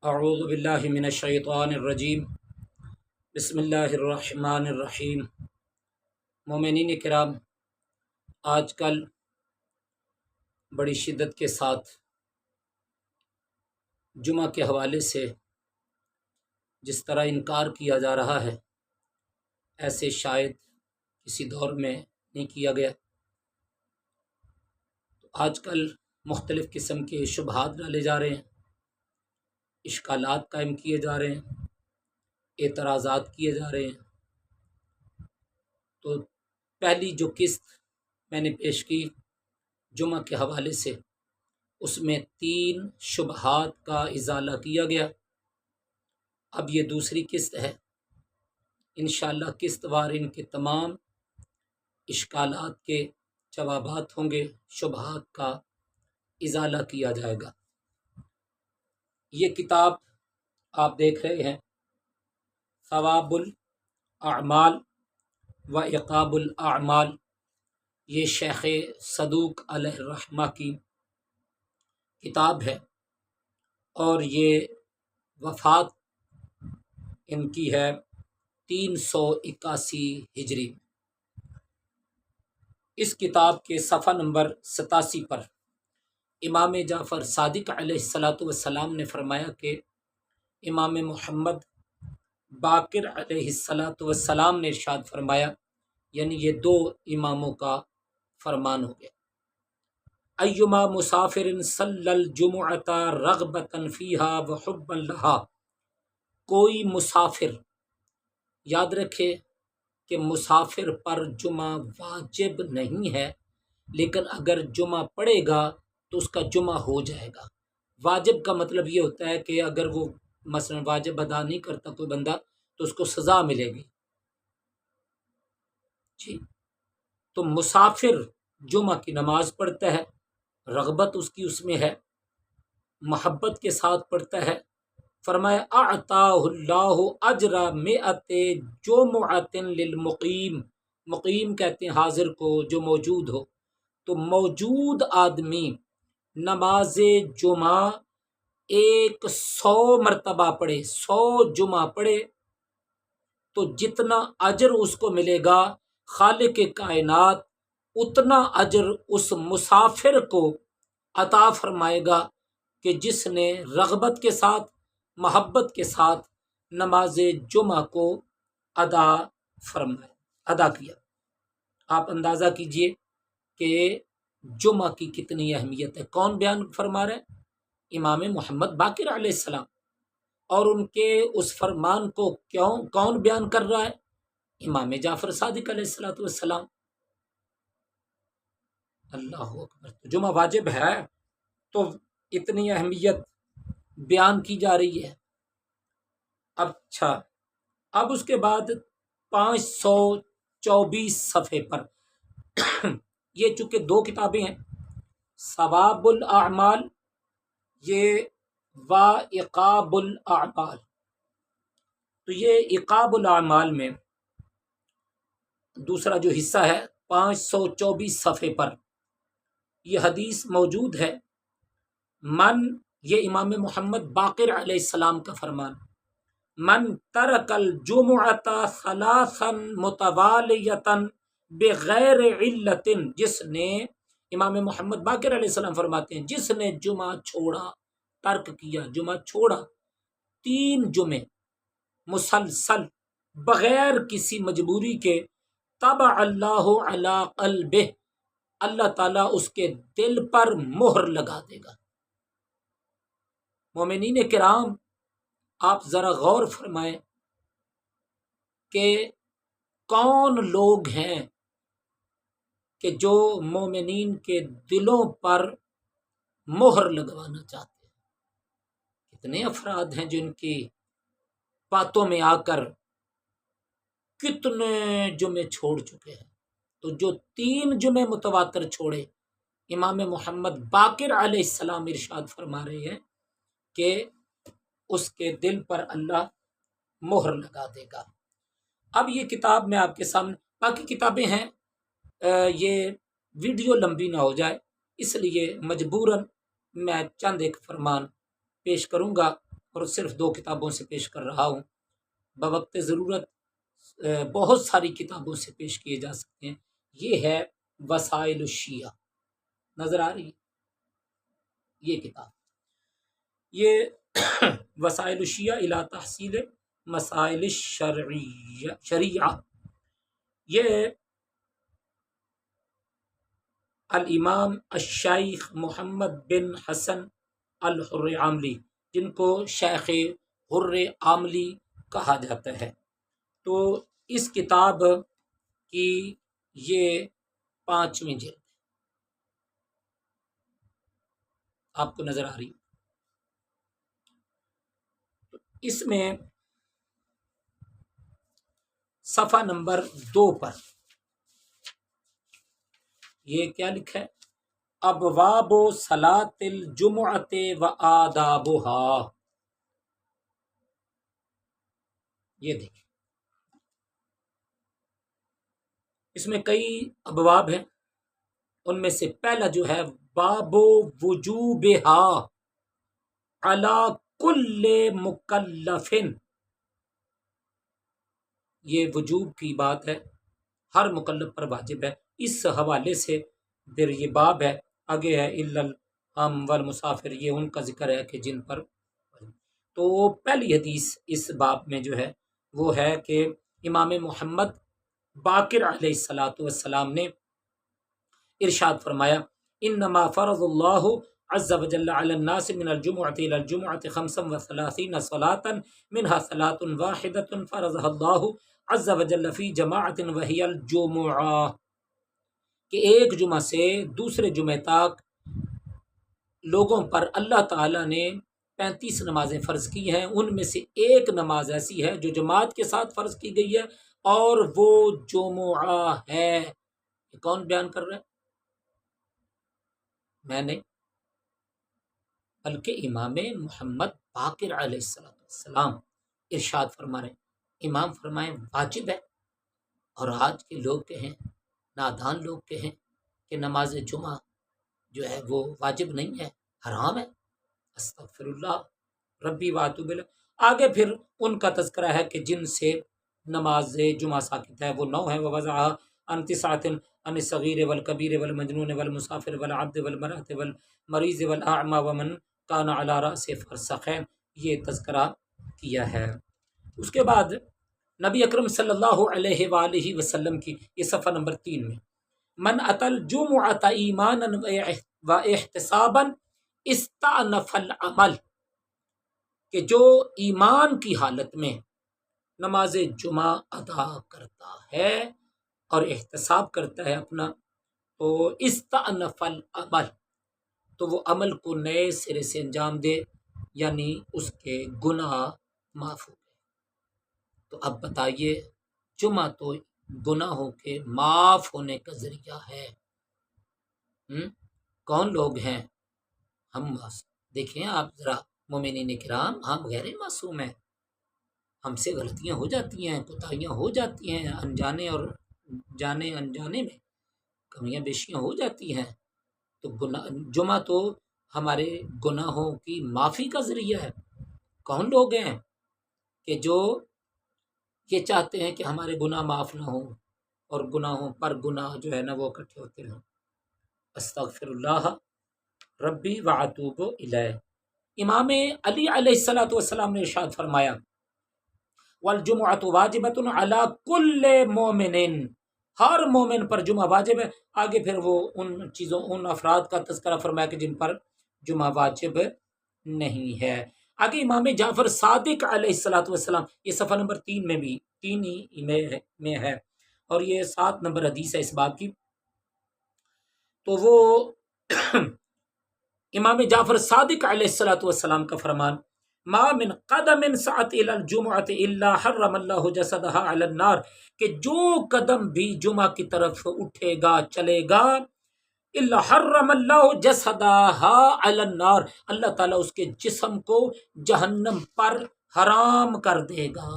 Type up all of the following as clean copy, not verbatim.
اعوذ باللہ من الشیطان الرجیم بسم اللہ الرحمن الرحیم۔ مومنین کرام، آج کل بڑی شدت کے ساتھ جمعہ کے حوالے سے جس طرح انکار کیا جا رہا ہے ایسے شاید کسی دور میں نہیں کیا گیا۔ آج کل مختلف قسم کے شبہات ڈالے جا رہے ہیں، اشکالات قائم کیے جا رہے ہیں، اعتراضات کیے جا رہے ہیں۔ تو پہلی جو قسط میں نے پیش کی جمعہ کے حوالے سے، اس میں 3 شبہات کا ازالہ کیا گیا۔ اب یہ دوسری قسط ہے، انشاءاللہ قسط وار ان کے تمام اشکالات کے جوابات ہوں گے، شبہات کا ازالہ کیا جائے گا۔ یہ کتاب آپ دیکھ رہے ہیں، ثواب الاعمال و عقاب الاعمال، یہ شیخ صدوق علیہ الرحمہ کی کتاب ہے، اور یہ وفات ان کی ہے 381 ہجری۔ اس کتاب کے صفحہ نمبر 87 پر امام جعفر صادق علیہ السلام نے فرمایا کہ امام محمد باقر علیہ السلام نے ارشاد فرمایا، یعنی یہ 2 اماموں کا فرمان ہو گیا، ایما مسافر صلی الجمعۃ رغبۃ فیہا وحبا لہا، کوئی مسافر، یاد رکھے کہ مسافر پر جمعہ واجب نہیں ہے، لیکن اگر جمعہ پڑھے گا تو اس کا جمعہ ہو جائے گا۔ واجب کا مطلب یہ ہوتا ہے کہ اگر وہ مثلا واجب ادا نہیں کرتا کوئی بندہ تو اس کو سزا ملے گی۔ جی، تو مسافر جمعہ کی نماز پڑھتا ہے، رغبت اس کی اس میں ہے، محبت کے ساتھ پڑھتا ہے، فرمایا اعطاہ اللہ اجر 100 جمعۃ للمقیم، مقیم کہتے ہیں حاضر کو جو موجود ہو، تو موجود آدمی نماز جمعہ 100 مرتبہ پڑھے، 100 جمعہ پڑھے تو جتنا اجر اس کو ملے گا، خالق کائنات اتنا اجر اس مسافر کو عطا فرمائے گا کہ جس نے رغبت کے ساتھ، محبت کے ساتھ نماز جمعہ کو ادا کیا۔ آپ اندازہ کیجئے کہ جمعہ کی کتنی اہمیت ہے۔ کون بیان فرما رہے ہیں؟ امام محمد باقر علیہ السلام، اور ان کے اس فرمان کو کون بیان کر رہا ہے؟ امام جعفر صادق علیہ السلام۔ اللہ اکبر، تو جمعہ واجب ہے تو اتنی اہمیت بیان کی جا رہی ہے۔ اچھا، اب اس کے بعد 524 صفحے پر یہ چونکہ 2 کتابیں ہیں، ثواب الاعمال یہ و عقاب الاعمال، تو یہ عقاب الاعمال میں دوسرا جو حصہ ہے 524 صفحے پر یہ حدیث موجود ہے۔ یہ امام محمد باقر علیہ السلام کا فرمان، من ترک الجمعۃ ثلاثا متوالیۃ بغیر علت، جس نے، امام محمد باقر علیہ السلام فرماتے ہیں، جس نے جمعہ چھوڑا، ترک کیا، جمعہ چھوڑا 3 جمعے مسلسل بغیر کسی مجبوری کے، طبع اللہ علی قلبہ، اللہ تعالیٰ اس کے دل پر مہر لگا دے گا۔ مومنین کرام، آپ ذرا غور فرمائیں کہ کون لوگ ہیں کہ جو مومنین کے دلوں پر مہر لگوانا چاہتے ہیں؟ کتنے افراد ہیں جن کی باتوں میں آ کر کتنے جمعے چھوڑ چکے ہیں۔ تو جو 3 جمعے متواتر چھوڑے، امام محمد باقر علیہ السلام ارشاد فرما رہے ہیں کہ اس کے دل پر اللہ مہر لگا دے گا۔ اب یہ کتاب میں آپ کے سامنے، باقی کتابیں ہیں، یہ ویڈیو لمبی نہ ہو جائے اس لیے مجبوراً میں چند ایک فرمان پیش کروں گا۔ اور صرف 2 کتابوں سے پیش کر رہا ہوں، بوقت ضرورت بہت ساری کتابوں سے پیش کیے جا سکتے ہیں۔ یہ ہے وسائل الشیعہ، نظر آ رہی ہے یہ کتاب، یہ وسائل الشیعہ الی تحصیل مسائل شریعہ، یہ الامام الشیخ محمد بن حسن الحر عاملی، جن کو شیخ حر عاملی کہا جاتا ہے، تو اس کتاب کی یہ 5ویں جلد آپ کو نظر آ رہی ہے۔ اس میں صفحہ نمبر 2 پر یہ کیا لکھا ہے؟ ابواب صلاۃ الجمعۃ و آدابها، یہ دیکھیں، اس میں کئی ابواب ہیں، ان میں سے پہلا جو ہے باب وجوبہا علی کل مکلف، یہ وجوب کی بات ہے، ہر مکلف پر واجب ہے۔ اس حوالے سے پھر یہ باب ہے، آگے ہے الا الحم والمسافر، یہ ان کا ذکر ہے کہ جن پر، تو پہلی حدیث اس باب میں جو ہے وہ ہے کہ امام محمد باقر علیہ الصلاۃ والسلام نے ارشاد فرمایا، انما فرض اللہ عز وجل علی الناس من الجمعۃ الى الجمعۃ 35 صلاۃ منها صلاۃ واحدۃ فرضها اللہ عز وجل فی جماعۃ وہی الجمعہ، کہ ایک جمعہ سے دوسرے جمعے تک لوگوں پر اللہ تعالیٰ نے 35 نمازیں فرض کی ہیں، ان میں سے ایک نماز ایسی ہے جو جماعت کے ساتھ فرض کی گئی ہے، اور وہ جمعہ ہے۔ یہ کون بیان کر رہا ہے؟ میں نہیں، بلکہ امام محمد باقر علیہ السلام ارشاد فرما رہے ہیں، امام فرمائیں واجب ہے، اور آج کے لوگ کہیں، نادان لوگ کہیں کہ نماز جمعہ جو ہے وہ واجب نہیں ہے، حرام ہے، استغفر اللہ ربی واتوب الیہ۔ آگے پھر ان کا تذکرہ ہے کہ جن سے نماز جمعہ ساقط ہے وہ 9 ہے، ووضعها عن 9 عن الصغیر والکبیر والمجنون والمسافر والعبد والمرأة والمریض والأعمى ومن کان علی رأس فرسخین، یہ تذکرہ کیا ہے۔ اس کے بعد نبی اکرم صلی اللہ علیہ وآلہ وسلم کی یہ صفحہ نمبر 3 میں، من اتی الجمعۃ ایمانا و احتسابا استأنف العمل، کہ جو ایمان کی حالت میں نماز جمعہ ادا کرتا ہے اور احتساب کرتا ہے اپنا، تو استأنف العمل، تو وہ عمل کو نئے سرے سے انجام دے، یعنی اس کے گناہ معاف ہو گئے۔ تو اب بتائیے، جمعہ تو گناہوں کے معاف ہونے کا ذریعہ ہے۔ کون لوگ ہیں ہم؟ دیکھیں آپ ذرا مومنین کرام، ہم غیر معصوم ہیں، ہم سے غلطیاں ہو جاتی ہیں، کوتاہیاں ہو جاتی ہیں، انجانے اور جانے انجانے میں کمیاں بیشیاں ہو جاتی ہیں، تو جمعہ تو ہمارے گناہوں کی معافی کا ذریعہ ہے۔ کون لوگ ہیں کہ جو یہ چاہتے ہیں کہ ہمارے گناہ معاف نہ ہوں اور گناہوں پر گناہ جو ہے نا وہ اکٹھے ہوتے رہیں؟ استغفر اللہ ربی واتوب الیہ۔ امام علی علیہ الصلوۃ والسلام نے ارشاد فرمایا، والجمعۃ واجبۃ علی کل مومن، ہر مومن پر جمعہ واجب ہے۔ آگے پھر وہ ان چیزوں، ان افراد کا تذکرہ فرمایا کہ جن پر جمعہ واجب نہیں ہے۔ آگے امام جعفر صادق علیہ الصلوۃ والسلام، یہ صفحہ نمبر 3 میں بھی 3 ہی میں ہے، اور یہ 7 نمبر حدیث ہے اس باب کی، تو وہ امام جعفر صادق علیہ الصلوۃ والسلام کا فرمان، ما من قدم سعت الى الجمعۃ الا حرم اللہ جسدها علی النار، کہ جو قدم بھی جمعہ کی طرف اٹھے گا چلے گا، الا حرم اللہ جسدها علی النار، اللہ تعالیٰ اس کے جسم کو جہنم پر حرام کر دے گا۔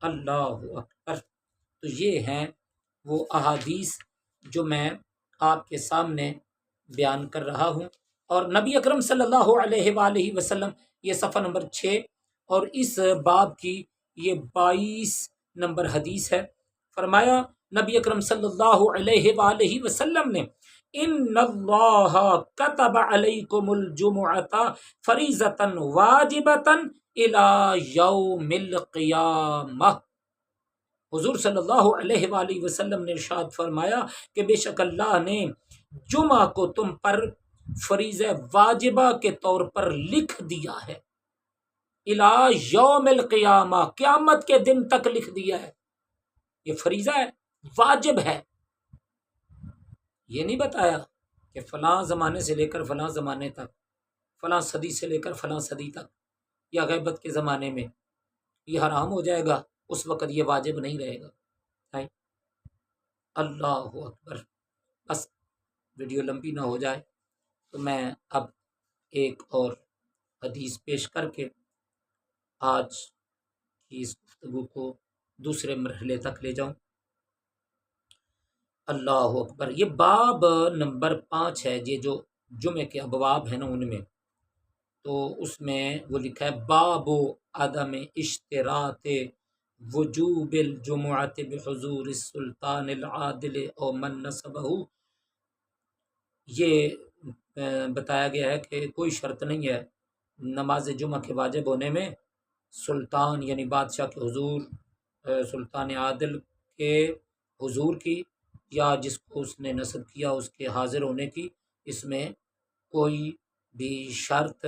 اللہ اکبر۔ تو یہ ہیں وہ احادیث جو میں آپ کے سامنے بیان کر رہا ہوں۔ اور نبی اکرم صلی اللہ علیہ وآلہ وسلم، یہ صفحہ نمبر 6 اور اس باب کی یہ 22 نمبر حدیث ہے، فرمایا نبی اکرم صلی اللہ علیہ وآلہ وسلم نے ان اللہ کتب علیکم الجمعۃ فریضۃ واجبۃ الی یوم القیامہ، حضور صلی اللہ علیہ وآلہ وسلم نے ارشاد فرمایا کہ بے شک اللہ نے جمعہ کو تم پر فریضہ واجبہ کے طور پر لکھ دیا ہے، الی یوم القیامہ، قیامت کے دن تک لکھ دیا ہے۔ یہ فریضہ ہے، واجب ہے، یہ نہیں بتایا کہ فلاں زمانے سے لے کر فلاں زمانے تک، فلاں صدی سے لے کر فلاں صدی تک، یا غیبت کے زمانے میں یہ حرام ہو جائے گا، اس وقت یہ واجب نہیں رہے گا۔ اللہ اکبر۔ بس ویڈیو لمبی نہ ہو جائے تو میں اب ایک اور حدیث پیش کر کے آج کی اس گفتگو کو دوسرے مرحلے تک لے جاؤں۔ اللہ اکبر۔ یہ باب نمبر 5 ہے، یہ جو جمعے کے ابواب ہیں نا ان میں، تو اس میں وہ لکھا ہے باب عدم اشتراط وجوب الجمعۃ بحضور السلطان العادل او من نصبہ۔ یہ بتایا گیا ہے کہ کوئی شرط نہیں ہے نماز جمعہ کے واجب ہونے میں سلطان یعنی بادشاہ کے حضور، سلطان عادل کے حضور کی، یا جس کو اس نے نصب کیا اس کے حاضر ہونے کی، اس میں کوئی بھی شرط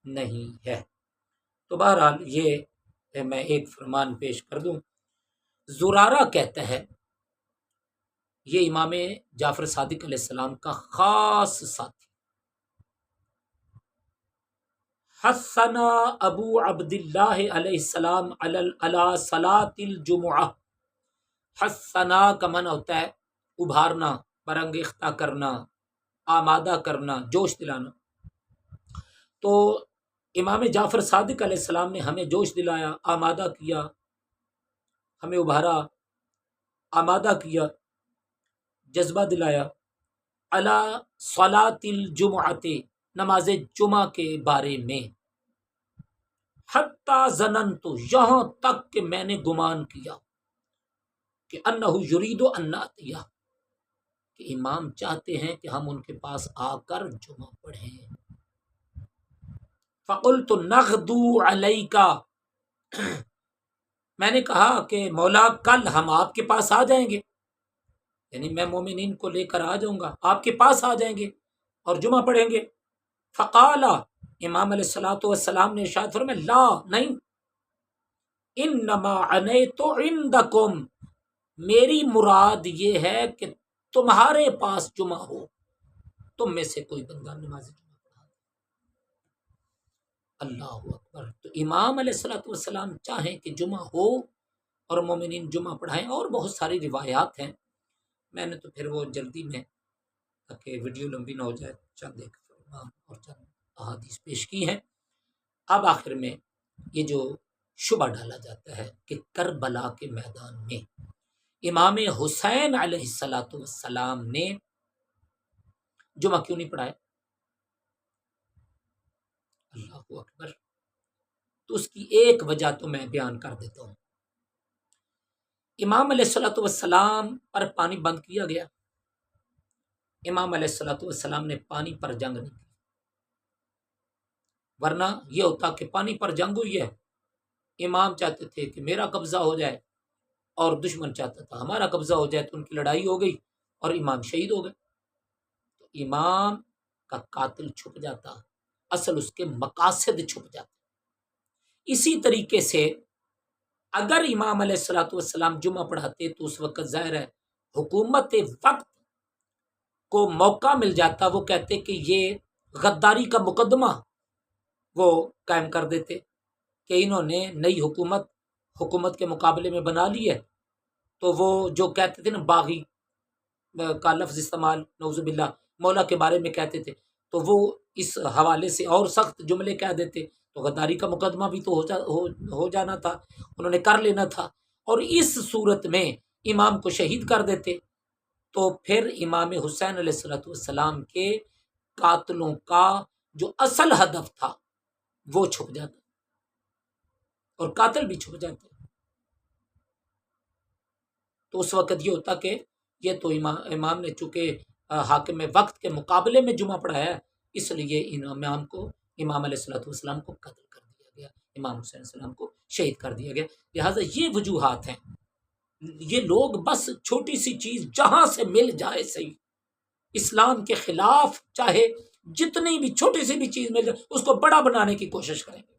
نہیں ہے۔ تو بہرحال یہ میں ایک فرمان پیش کر دوں۔ زرارہ کہتا ہے، یہ امام جعفر صادق علیہ السلام کا خاص ساتھی، حسنا ابو عبداللہ علیہ السلام علی صلاۃ الجمعہ۔ حسنا کا معنی ہوتا ہے ابھارنا، برانگیختہ کرنا، آمادہ کرنا، جوش دلانا۔ تو امام جعفر صادق علیہ السلام نے ہمیں جوش دلایا، آمادہ کیا، ہمیں ابھارا، آمادہ کیا، جذبہ دلایا، علی صلاۃ الجمعۃ، نماز جمعہ کے بارے میں، حتی ظننت، یہاں تک کہ میں نے گمان کیا کہ انہ یرید ان نأتیہ، کہ امام چاہتے ہیں کہ ہم ان کے پاس آ کر جمعہ پڑھیں۔ فقلت نغدو علیک، میں نے کہا کہ مولا کل ہم آپ کے پاس آ جائیں گے، یعنی میں مومنین کو لے کر آ جاؤں گا، آپ کے پاس آ جائیں گے اور جمعہ پڑھیں گے۔ فقال، امام علیہ الصلوۃ والسلام نے ارشاد فرمایا، لا، نہیں، انما عنیت عندکم، میری مراد یہ ہے کہ تمہارے پاس جمعہ ہو، تم میں سے کوئی بندہ نماز جمعہ پڑھا۔ اللہ اکبر۔ تو امام علیہ الصلوۃ والسلام چاہیں کہ جمعہ ہو اور مومنین جمعہ پڑھائیں، اور بہت ساری روایات ہیں، میں نے تو پھر وہ جلدی میں تاکہ ویڈیو لمبی نہ ہو جائے چند ایک فرمان اور چند احادیث پیش کی ہیں۔ اب آخر میں یہ جو شبہ ڈالا جاتا ہے کہ کربلا کے میدان میں امام حسین علیہ الصلوۃ والسلام نے جمعہ کیوں نہیں پڑھایا؟ اللہ اکبر۔ تو اس کی ایک وجہ تو میں بیان کر دیتا ہوں۔ امام علیہ الصلوۃ والسلام پر پانی بند کیا گیا، امام علیہ الصلوۃ والسلام نے پانی پر جنگ نہیں کی، ورنہ یہ ہوتا کہ پانی پر جنگ ہوئی ہے، امام چاہتے تھے کہ میرا قبضہ ہو جائے اور دشمن چاہتا تھا ہمارا قبضہ ہو جائے، تو ان کی لڑائی ہو گئی اور امام شہید ہو گئے۔ تو امام کا قاتل چھپ جاتا، اصل اس کے مقاصد چھپ جاتے۔ اسی طریقے سے اگر امام علیہ الصلوۃ والسلام جمعہ پڑھاتے تو اس وقت ظاہر ہے حکومت وقت کو موقع مل جاتا، وہ کہتے کہ یہ غداری کا مقدمہ وہ قائم کر دیتے کہ انہوں نے نئی حکومت کے مقابلے میں بنا لی ہے، تو وہ جو کہتے تھے نا باغی کا لفظ استعمال نعوذ باللہ مولا کے بارے میں کہتے تھے، تو وہ اس حوالے سے اور سخت جملے کہہ دیتے، تو غداری کا مقدمہ بھی تو ہو جانا تھا، انہوں نے کر لینا تھا، اور اس صورت میں امام کو شہید کر دیتے۔ تو پھر امام حسین علیہ الصلوۃ والسلام کے قاتلوں کا جو اصل ہدف تھا وہ چھپ جاتا اور قاتل بھی چھپ جاتے. تو اس وقت یہ ہوتا کہ یہ تو امام نے چونکہ حاکم وقت کے مقابلے میں جمعہ پڑھایا ہے، اس لیے امام کو، امام علیہ الصلوۃ والسلام کو قتل کر دیا گیا، امام حسین علیہ السلام کو شہید کر دیا گیا. لہٰذا یہ وجوہات ہیں. یہ لوگ بس چھوٹی سی چیز جہاں سے مل جائے صحیح، اسلام کے خلاف چاہے جتنی بھی چھوٹی سی بھی چیز مل جائے اس کو بڑا بنانے کی کوشش کریں گے.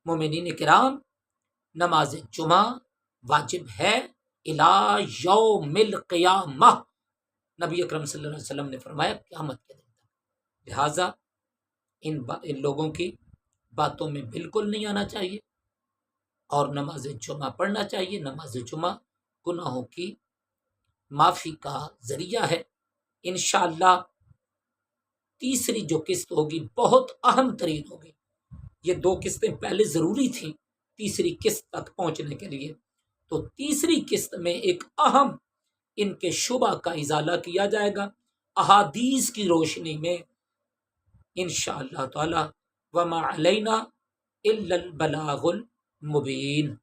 مومنین کرام، نماز جمعہ واجب ہے الی یوم القیامہ. نبی اکرم صلی اللہ علیہ وسلم نے فرمایا قیامت کے دن تک. لہٰذا ان لوگوں کی باتوں میں بالکل نہیں آنا چاہیے اور نماز جمعہ پڑھنا چاہیے. نماز جمعہ گناہوں کی معافی کا ذریعہ ہے. انشاءاللہ تیسری جو قسط ہوگی بہت اہم ترین ہوگی. یہ 2 قسطیں پہلے ضروری تھیں تیسری قسط تک پہنچنے کے لیے. تو تیسری قسط میں ایک اہم ان کے شبہ کا ازالہ کیا جائے گا احادیث کی روشنی میں انشاءاللہ تعالی. وما علینا الا البلاغ المبین.